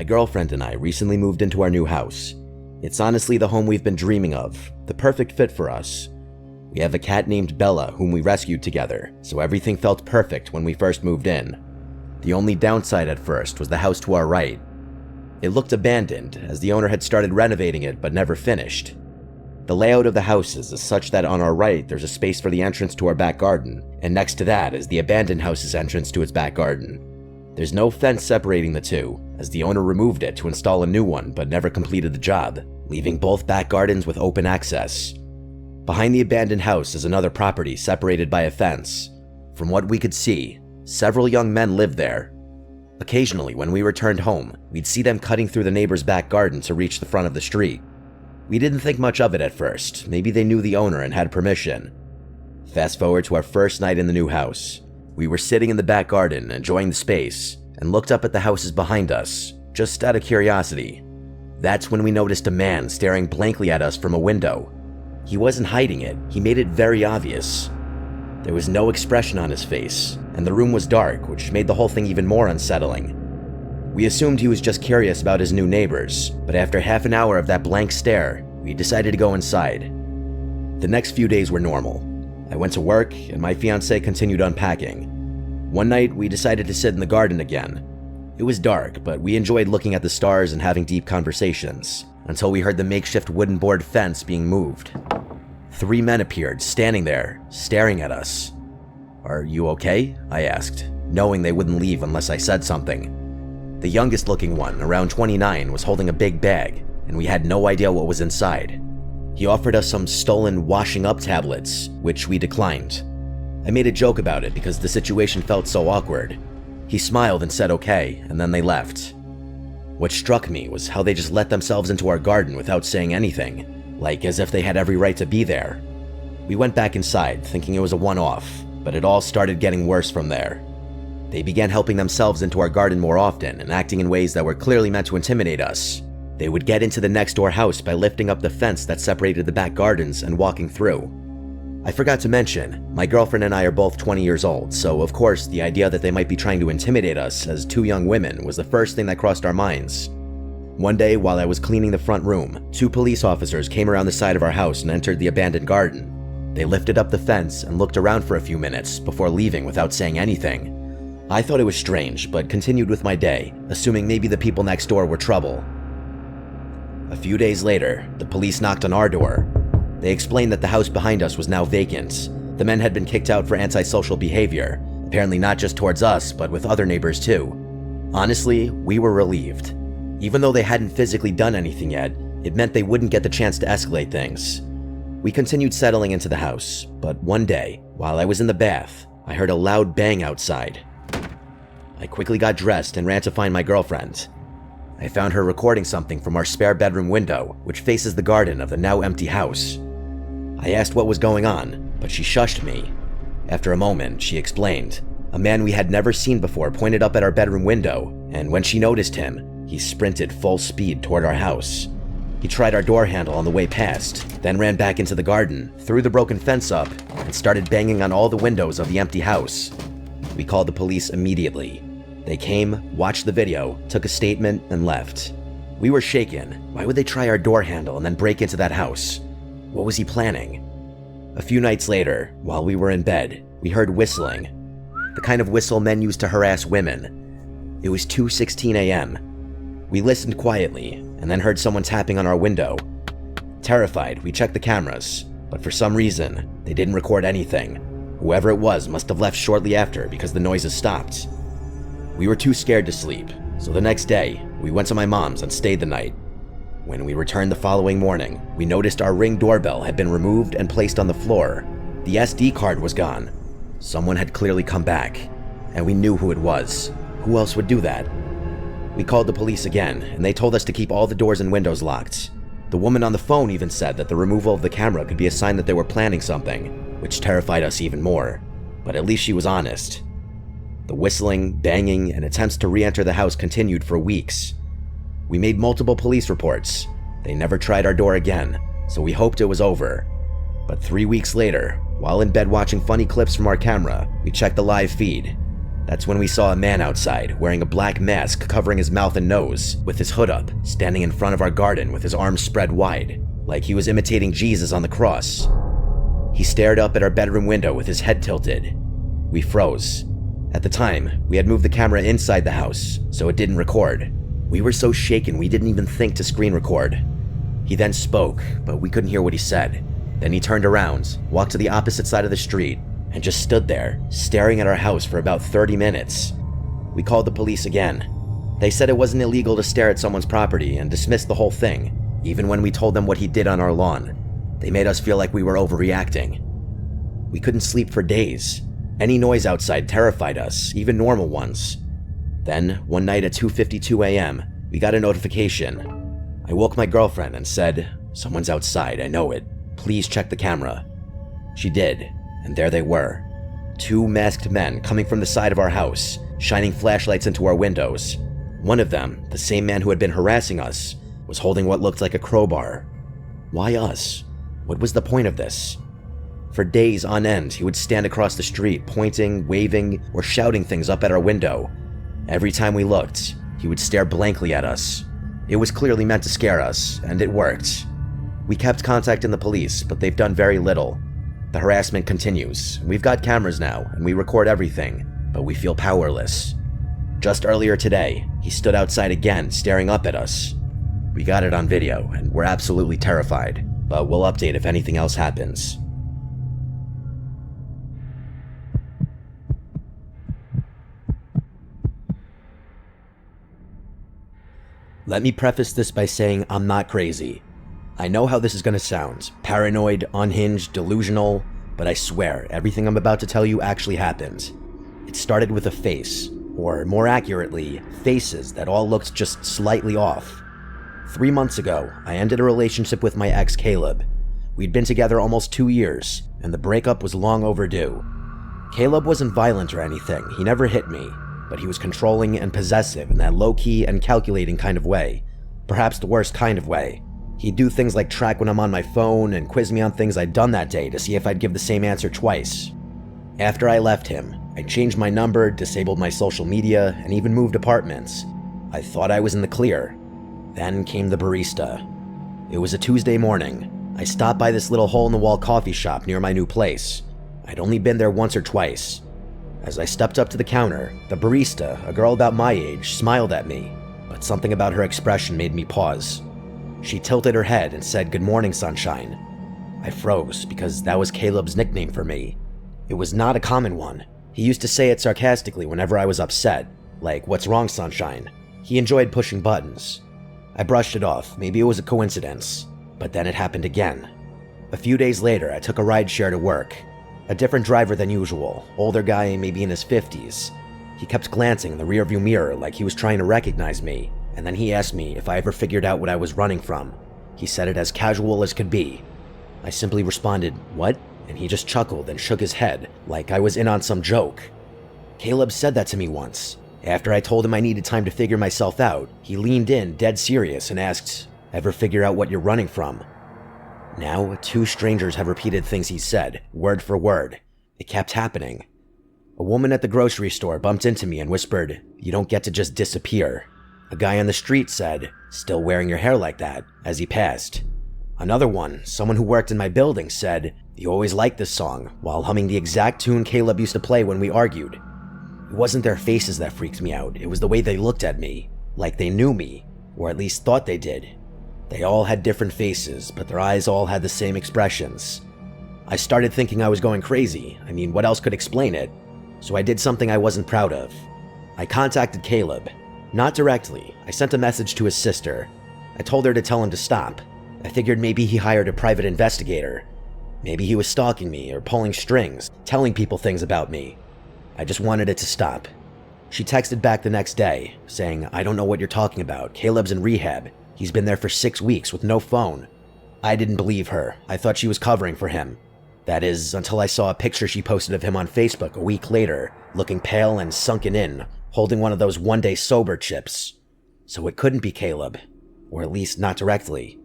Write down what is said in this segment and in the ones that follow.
My girlfriend and I recently moved into our new house. It's honestly the home we've been dreaming of, the perfect fit for us. We have a cat named Bella whom we rescued together, so everything felt perfect when we first moved in. The only downside at first was the house to our right. It looked abandoned, as the owner had started renovating it but never finished. The layout of the houses is such that on our right there's a space for the entrance to our back garden, and next to that is the abandoned house's entrance to its back garden. There's no fence separating the two, as the owner removed it to install a new one but never completed the job, leaving both back gardens with open access. Behind the abandoned house is another property separated by a fence. From what we could see, several young men lived there. Occasionally, when we returned home, we'd see them cutting through the neighbor's back garden to reach the front of the street. We didn't think much of it at first. Maybe they knew the owner and had permission. Fast forward to our first night in the new house. We were sitting in the back garden, enjoying the space, and looked up at the houses behind us, just out of curiosity. That's when we noticed a man staring blankly at us from a window. He wasn't hiding it, he made it very obvious. There was no expression on his face, and the room was dark, which made the whole thing even more unsettling. We assumed he was just curious about his new neighbors, but after half an hour of that blank stare, we decided to go inside. The next few days were normal. I went to work, and my fiancée continued unpacking. One night, we decided to sit in the garden again. It was dark, but we enjoyed looking at the stars and having deep conversations, until we heard the makeshift wooden board fence being moved. 3 men appeared, standing there, staring at us. "Are you okay?" I asked, knowing they wouldn't leave unless I said something. The youngest looking one, around 29, was holding a big bag, and we had no idea what was inside. He offered us some stolen washing up tablets, which we declined. I made a joke about it because the situation felt so awkward. He smiled and said okay, and then they left. What struck me was how they just let themselves into our garden without saying anything, like as if they had every right to be there. We went back inside, thinking it was a one-off, but it all started getting worse from there. They began helping themselves into our garden more often and acting in ways that were clearly meant to intimidate us. They would get into the next door house by lifting up the fence that separated the back gardens and walking through. I forgot to mention, my girlfriend and I are both 20 years old, so of course the idea that they might be trying to intimidate us as 2 young women was the first thing that crossed our minds. One day, while I was cleaning the front room, 2 police officers came around the side of our house and entered the abandoned garden. They lifted up the fence and looked around for a few minutes before leaving without saying anything. I thought it was strange, but continued with my day, assuming maybe the people next door were trouble. A few days later, the police knocked on our door. They explained that the house behind us was now vacant. The men had been kicked out for antisocial behavior, apparently not just towards us, but with other neighbors too. Honestly, we were relieved. Even though they hadn't physically done anything yet, it meant they wouldn't get the chance to escalate things. We continued settling into the house, but one day, while I was in the bath, I heard a loud bang outside. I quickly got dressed and ran to find my girlfriend. I found her recording something from our spare bedroom window, which faces the garden of the now empty house. I asked what was going on, but she shushed me. After a moment, she explained. A man we had never seen before pointed up at our bedroom window, and when she noticed him, he sprinted full speed toward our house. He tried our door handle on the way past, then ran back into the garden, threw the broken fence up, and started banging on all the windows of the empty house. We called the police immediately. They came, watched the video, took a statement, and left. We were shaken. Why would they try our door handle and then break into that house? What was he planning? A few nights later, while we were in bed, we heard whistling. The kind of whistle men use to harass women. It was 2:16 a.m. We listened quietly, and then heard someone tapping on our window. Terrified, we checked the cameras, but for some reason, they didn't record anything. Whoever it was must have left shortly after because the noises stopped. We were too scared to sleep, so the next day, we went to my mom's and stayed the night. When we returned the following morning, we noticed our Ring doorbell had been removed and placed on the floor. The SD card was gone. Someone had clearly come back, and we knew who it was. Who else would do that? We called the police again, and they told us to keep all the doors and windows locked. The woman on the phone even said that the removal of the camera could be a sign that they were planning something, which terrified us even more. But at least she was honest. The whistling, banging, and attempts to re-enter the house continued for weeks. We made multiple police reports. They never tried our door again, so we hoped it was over. But 3 weeks later, while in bed watching funny clips from our camera, we checked the live feed. That's when we saw a man outside, wearing a black mask covering his mouth and nose, with his hood up, standing in front of our garden with his arms spread wide, like he was imitating Jesus on the cross. He stared up at our bedroom window with his head tilted. We froze. At the time, we had moved the camera inside the house, so it didn't record. We were so shaken we didn't even think to screen record. He then spoke, but we couldn't hear what he said. Then he turned around, walked to the opposite side of the street, and just stood there, staring at our house for about 30 minutes. We called the police again. They said it wasn't illegal to stare at someone's property and dismissed the whole thing, even when we told them what he did on our lawn. They made us feel like we were overreacting. We couldn't sleep for days. Any noise outside terrified us, even normal ones. Then, one night at 2:52 a.m., we got a notification. I woke my girlfriend and said, "Someone's outside, I know it. Please check the camera." She did, and there they were. 2 masked men coming from the side of our house, shining flashlights into our windows. One of them, the same man who had been harassing us, was holding what looked like a crowbar. Why us? What was the point of this? For days on end, he would stand across the street, pointing, waving, or shouting things up at our window. Every time we looked, he would stare blankly at us. It was clearly meant to scare us, and it worked. We kept contacting the police, but they've done very little. The harassment continues. We've got cameras now, and we record everything, but we feel powerless. Just earlier today, he stood outside again, staring up at us. We got it on video, and we're absolutely terrified, but we'll update if anything else happens. Let me preface this by saying I'm not crazy. I know how this is going to sound, paranoid, unhinged, delusional, but I swear everything I'm about to tell you actually happened. It started with a face, or more accurately, faces that all looked just slightly off. 3 months ago, I ended a relationship with my ex Caleb. We'd been together almost 2 years, and the breakup was long overdue. Caleb wasn't violent or anything, he never hit me, but he was controlling and possessive in that low-key and calculating kind of way. Perhaps the worst kind of way. He'd do things like track when I'm on my phone and quiz me on things I'd done that day to see if I'd give the same answer twice. After I left him, I changed my number, disabled my social media, and even moved apartments. I thought I was in the clear. Then came the barista. It was a Tuesday morning. I stopped by this little hole-in-the-wall coffee shop near my new place. I'd only been there once or twice. As I stepped up to the counter, the barista, a girl about my age, smiled at me, but something about her expression made me pause. She tilted her head and said, "Good morning, sunshine." I froze because that was Caleb's nickname for me. It was not a common one. He used to say it sarcastically whenever I was upset, like, "What's wrong, sunshine?" He enjoyed pushing buttons. I brushed it off, maybe it was a coincidence, but then it happened again. A few days later, I took a rideshare to work. A different driver than usual, older guy, maybe in his 50s. He kept glancing in the rearview mirror like he was trying to recognize me, and then he asked me if I ever figured out what I was running from. He said it as casual as could be. I simply responded, "What?" And he just chuckled and shook his head, like I was in on some joke. Caleb said that to me once. After I told him I needed time to figure myself out, he leaned in, dead serious, and asked, "Ever figure out what you're running from?" Now, 2 strangers have repeated things he said, word for word. It kept happening. A woman at the grocery store bumped into me and whispered, "You don't get to just disappear." A guy on the street said, "Still wearing your hair like that," as he passed. Another one, someone who worked in my building, said, "You always liked this song," while humming the exact tune Caleb used to play when we argued. It wasn't their faces that freaked me out, it was the way they looked at me, like they knew me, or at least thought they did. They all had different faces, but their eyes all had the same expressions. I started thinking I was going crazy. I mean, what else could explain it? So I did something I wasn't proud of. I contacted Caleb. Not directly. I sent a message to his sister. I told her to tell him to stop. I figured maybe he hired a private investigator. Maybe he was stalking me or pulling strings, telling people things about me. I just wanted it to stop. She texted back the next day, saying, "I don't know what you're talking about. Caleb's in rehab. He's been there for 6 weeks with no phone." I didn't believe her. I thought she was covering for him. That is, until I saw a picture she posted of him on Facebook a week later, looking pale and sunken in, holding one of those one-day sober chips. So it couldn't be Caleb, or at least not directly.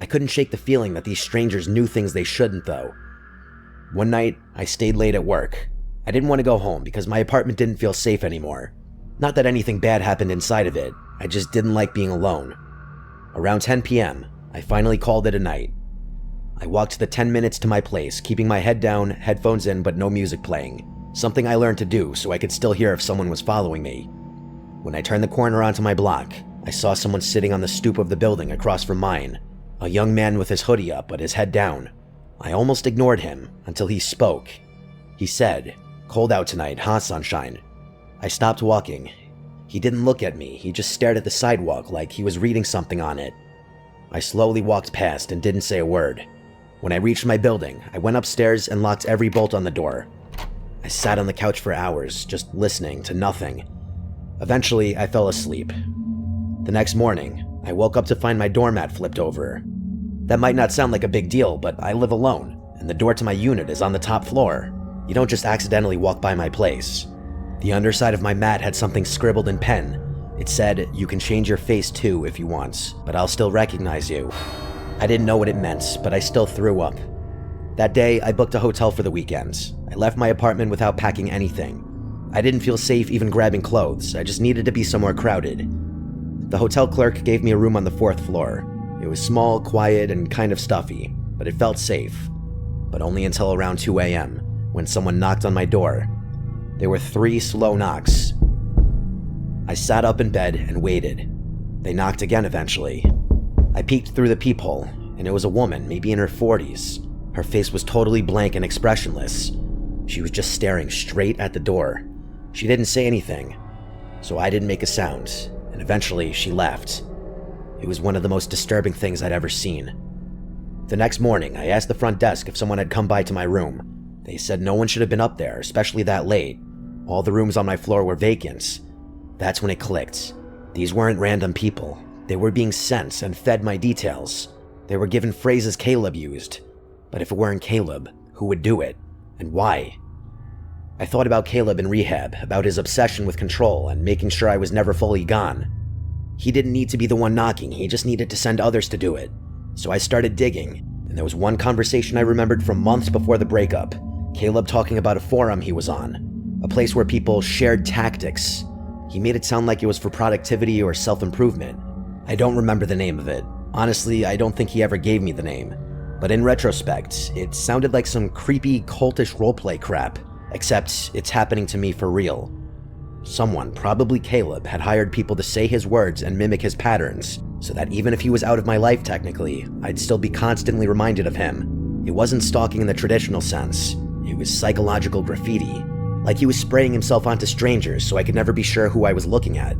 I couldn't shake the feeling that these strangers knew things they shouldn't, though. One night, I stayed late at work. I didn't want to go home because my apartment didn't feel safe anymore. Not that anything bad happened inside of it, I just didn't like being alone. Around 10 p.m., I finally called it a night. I walked the 10 minutes to my place, keeping my head down, headphones in, but no music playing. Something I learned to do so I could still hear if someone was following me. When I turned the corner onto my block, I saw someone sitting on the stoop of the building across from mine. A young man with his hoodie up but his head down. I almost ignored him until he spoke. He said, "Cold out tonight, huh, sunshine?" I stopped walking. He didn't look at me, he just stared at the sidewalk like he was reading something on it. I slowly walked past and didn't say a word. When I reached my building, I went upstairs and locked every bolt on the door. I sat on the couch for hours, just listening to nothing. Eventually, I fell asleep. The next morning, I woke up to find my doormat flipped over. That might not sound like a big deal, but I live alone, and the door to my unit is on the top floor. You don't just accidentally walk by my place. The underside of my mat had something scribbled in pen. It said, "You can change your face too if you want, but I'll still recognize you." I didn't know what it meant, but I still threw up. That day, I booked a hotel for the weekend. I left my apartment without packing anything. I didn't feel safe even grabbing clothes, I just needed to be somewhere crowded. The hotel clerk gave me a room on the 4th floor. It was small, quiet, and kind of stuffy, but it felt safe. But only until around 2 a.m., when someone knocked on my door. There were 3 slow knocks. I sat up in bed and waited. They knocked again eventually. I peeked through the peephole, and it was a woman, maybe in her 40s. Her face was totally blank and expressionless. She was just staring straight at the door. She didn't say anything, so I didn't make a sound, and eventually she left. It was one of the most disturbing things I'd ever seen. The next morning, I asked the front desk if someone had come by to my room. They said no one should have been up there, especially that late. All the rooms on my floor were vacant. That's when it clicked. These weren't random people. They were being sent and fed my details. They were given phrases Caleb used. But if it weren't Caleb, who would do it? And why? I thought about Caleb in rehab, about his obsession with control and making sure I was never fully gone. He didn't need to be the one knocking, he just needed to send others to do it. So I started digging, and there was one conversation I remembered from months before the breakup. Caleb talking about a forum he was on, a place where people shared tactics. He made it sound like it was for productivity or self-improvement. I don't remember the name of it. Honestly, I don't think he ever gave me the name. But in retrospect, it sounded like some creepy, cultish roleplay crap, except it's happening to me for real. Someone, probably Caleb, had hired people to say his words and mimic his patterns, so that even if he was out of my life technically, I'd still be constantly reminded of him. It wasn't stalking in the traditional sense. It was psychological graffiti. Like he was spraying himself onto strangers so I could never be sure who I was looking at.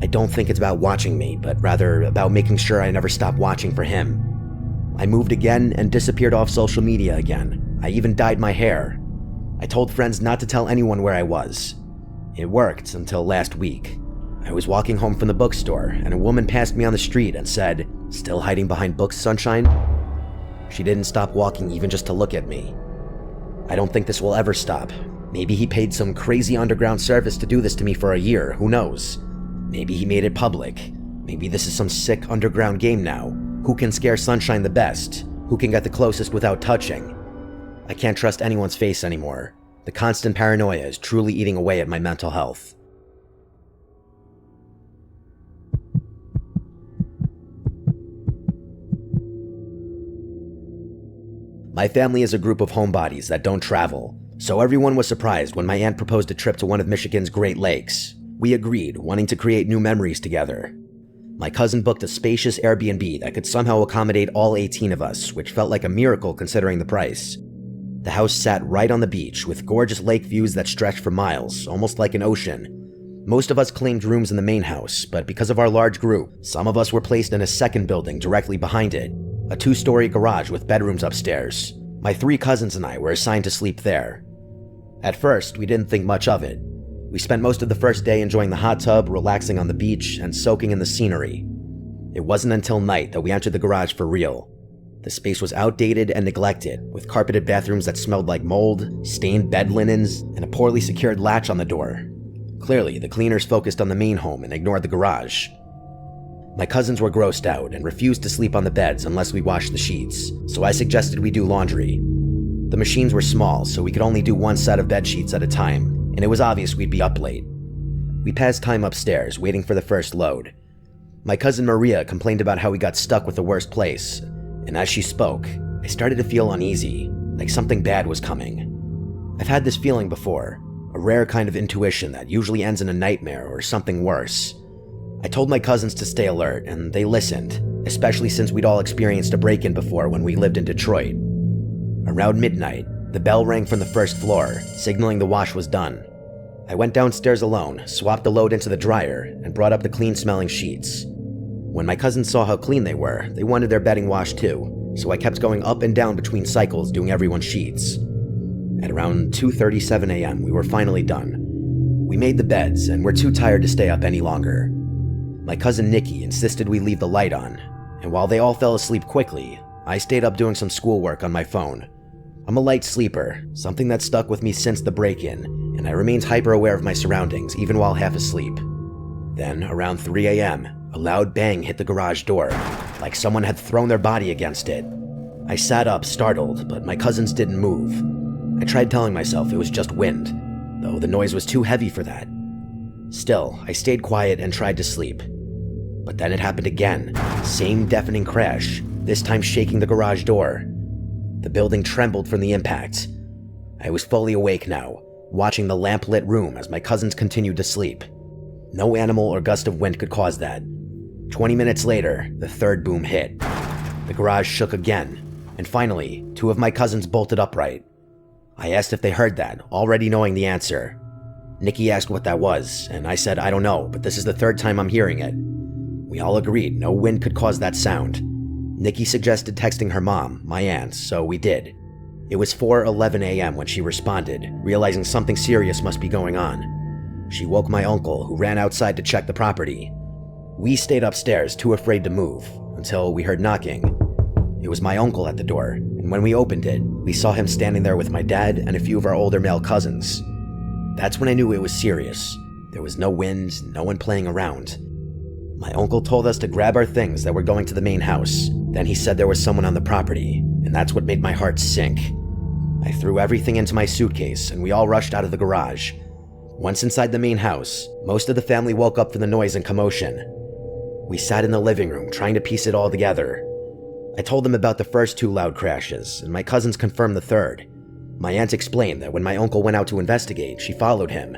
I don't think it's about watching me, but rather about making sure I never stop watching for him. I moved again and disappeared off social media again. I even dyed my hair. I told friends not to tell anyone where I was. It worked until last week. I was walking home from the bookstore and a woman passed me on the street and said, "Still hiding behind books, sunshine?" She didn't stop walking even just to look at me. I don't think this will ever stop. Maybe he paid some crazy underground service to do this to me for a year, who knows? Maybe he made it public. Maybe this is some sick underground game now. Who can scare Sunshine the best? Who can get the closest without touching? I can't trust anyone's face anymore. The constant paranoia is truly eating away at my mental health. My family is a group of homebodies that don't travel, so everyone was surprised when my aunt proposed a trip to one of Michigan's Great Lakes. We agreed, wanting to create new memories together. My cousin booked a spacious Airbnb that could somehow accommodate all 18 of us, which felt like a miracle considering the price. The house sat right on the beach, with gorgeous lake views that stretched for miles, almost like an ocean. Most of us claimed rooms in the main house, but because of our large group, some of us were placed in a second building directly behind it, a 2-story garage with bedrooms upstairs. My 3 cousins and I were assigned to sleep there. At first, we didn't think much of it. We spent most of the first day enjoying the hot tub, relaxing on the beach, and soaking in the scenery. It wasn't until night that we entered the garage for real. The space was outdated and neglected, with carpeted bathrooms that smelled like mold, stained bed linens, and a poorly secured latch on the door. Clearly, the cleaners focused on the main home and ignored the garage. My cousins were grossed out and refused to sleep on the beds unless we washed the sheets, so I suggested we do laundry. The machines were small, so we could only do one set of bed sheets at a time, and it was obvious we'd be up late. We passed time upstairs, waiting for the first load. My cousin Maria complained about how we got stuck with the worst place, and as she spoke, I started to feel uneasy, like something bad was coming. I've had this feeling before, a rare kind of intuition that usually ends in a nightmare or something worse. I told my cousins to stay alert, and they listened, especially since we'd all experienced a break-in before when we lived in Detroit. Around midnight, the bell rang from the first floor, signaling the wash was done. I went downstairs alone, swapped the load into the dryer, and brought up the clean-smelling sheets. When my cousins saw how clean they were, they wanted their bedding washed too, so I kept going up and down between cycles doing everyone's sheets. At around 2:37 a.m., we were finally done. We made the beds and were too tired to stay up any longer. My cousin Nikki insisted we leave the light on, and while they all fell asleep quickly, I stayed up doing some schoolwork on my phone. I'm a light sleeper, something that stuck with me since the break-in, and I remained hyper-aware of my surroundings even while half asleep. Then, around 3 a.m., a loud bang hit the garage door, like someone had thrown their body against it. I sat up, startled, but my cousins didn't move. I tried telling myself it was just wind, though the noise was too heavy for that. Still, I stayed quiet and tried to sleep. But then it happened again, same deafening crash, this time shaking the garage door. The building trembled from the impact. I was fully awake now, watching the lamp-lit room as my cousins continued to sleep. No animal or gust of wind could cause that. 20 minutes later, the third boom hit. The garage shook again, and finally, 2 of my cousins bolted upright. I asked if they heard that, already knowing the answer. Nikki asked what that was, and I said I don't know, but this is the 3rd time I'm hearing it. We all agreed no wind could cause that sound. Nikki suggested texting her mom, my aunt, so we did. It was 4:11 a.m. when she responded, realizing something serious must be going on. She woke my uncle, who ran outside to check the property. We stayed upstairs, too afraid to move, until we heard knocking. It was my uncle at the door, and when we opened it, we saw him standing there with my dad and a few of our older male cousins. That's when I knew it was serious. There was no wind, no one playing around. My uncle told us to grab our things that were going to the main house. Then he said there was someone on the property, and that's what made my heart sink. I threw everything into my suitcase, and we all rushed out of the garage. Once inside the main house, most of the family woke up from the noise and commotion. We sat in the living room, trying to piece it all together. I told them about the first 2 loud crashes, and my cousins confirmed the third. My aunt explained that when my uncle went out to investigate, she followed him.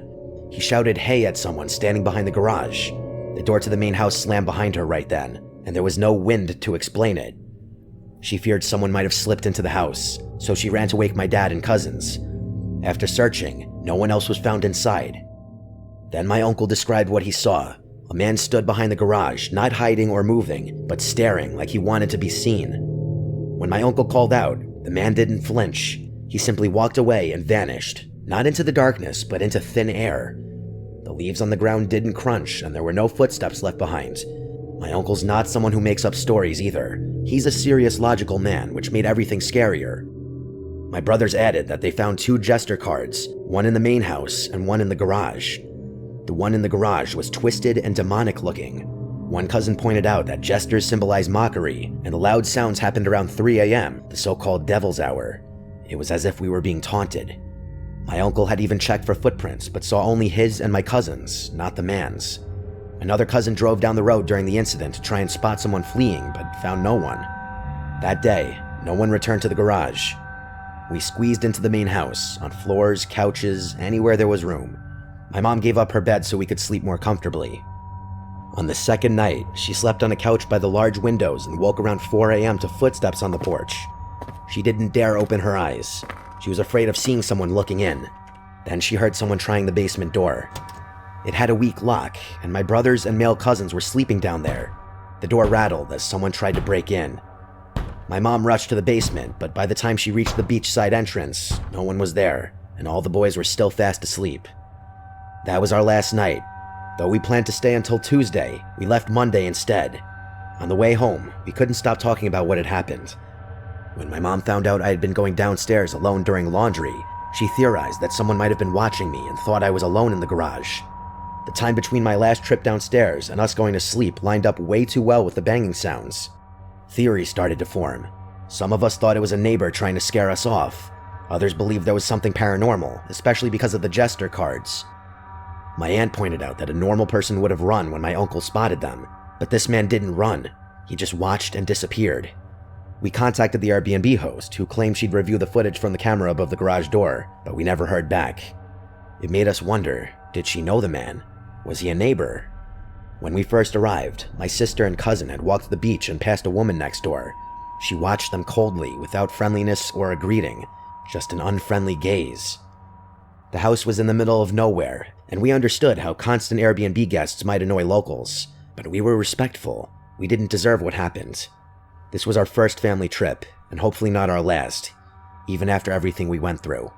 He shouted "hey" at someone standing behind the garage. The door to the main house slammed behind her right then, and there was no wind to explain it. She feared someone might have slipped into the house, so she ran to wake my dad and cousins. After searching, no one else was found inside. Then my uncle described what he saw. A man stood behind the garage, not hiding or moving, but staring like he wanted to be seen. When my uncle called out, the man didn't flinch. He simply walked away and vanished, not into the darkness, but into thin air. The leaves on the ground didn't crunch, and there were no footsteps left behind. My uncle's not someone who makes up stories either. He's a serious, logical man, which made everything scarier. My brothers added that they found 2 jester cards, one in the main house and one in the garage. The one in the garage was twisted and demonic looking. One cousin pointed out that jesters symbolize mockery, and the loud sounds happened around 3 a.m., the so-called devil's hour. It was as if we were being taunted. My uncle had even checked for footprints, but saw only his and my cousin's, not the man's. Another cousin drove down the road during the incident to try and spot someone fleeing, but found no one. That day, no one returned to the garage. We squeezed into the main house, on floors, couches, anywhere there was room. My mom gave up her bed so we could sleep more comfortably. On the second night, she slept on a couch by the large windows and woke around 4 a.m. to footsteps on the porch. She didn't dare open her eyes. She was afraid of seeing someone looking in. Then she heard someone trying the basement door. It had a weak lock, and my brothers and male cousins were sleeping down there. The door rattled as someone tried to break in. My mom rushed to the basement, but by the time she reached the beachside entrance, no one was there, and all the boys were still fast asleep. That was our last night. Though we planned to stay until Tuesday, we left Monday instead. On the way home, we couldn't stop talking about what had happened. When my mom found out I had been going downstairs alone during laundry, she theorized that someone might have been watching me and thought I was alone in the garage. The time between my last trip downstairs and us going to sleep lined up way too well with the banging sounds. Theories started to form. Some of us thought it was a neighbor trying to scare us off. Others believed there was something paranormal, especially because of the jester cards. My aunt pointed out that a normal person would have run when my uncle spotted them, but this man didn't run. He just watched and disappeared. We contacted the Airbnb host, who claimed she'd review the footage from the camera above the garage door, but we never heard back. It made us wonder, did she know the man? Was he a neighbor? When we first arrived, my sister and cousin had walked the beach and passed a woman next door. She watched them coldly, without friendliness or a greeting, just an unfriendly gaze. The house was in the middle of nowhere, and we understood how constant Airbnb guests might annoy locals, but we were respectful. We didn't deserve what happened. This was our first family trip, and hopefully not our last, even after everything we went through.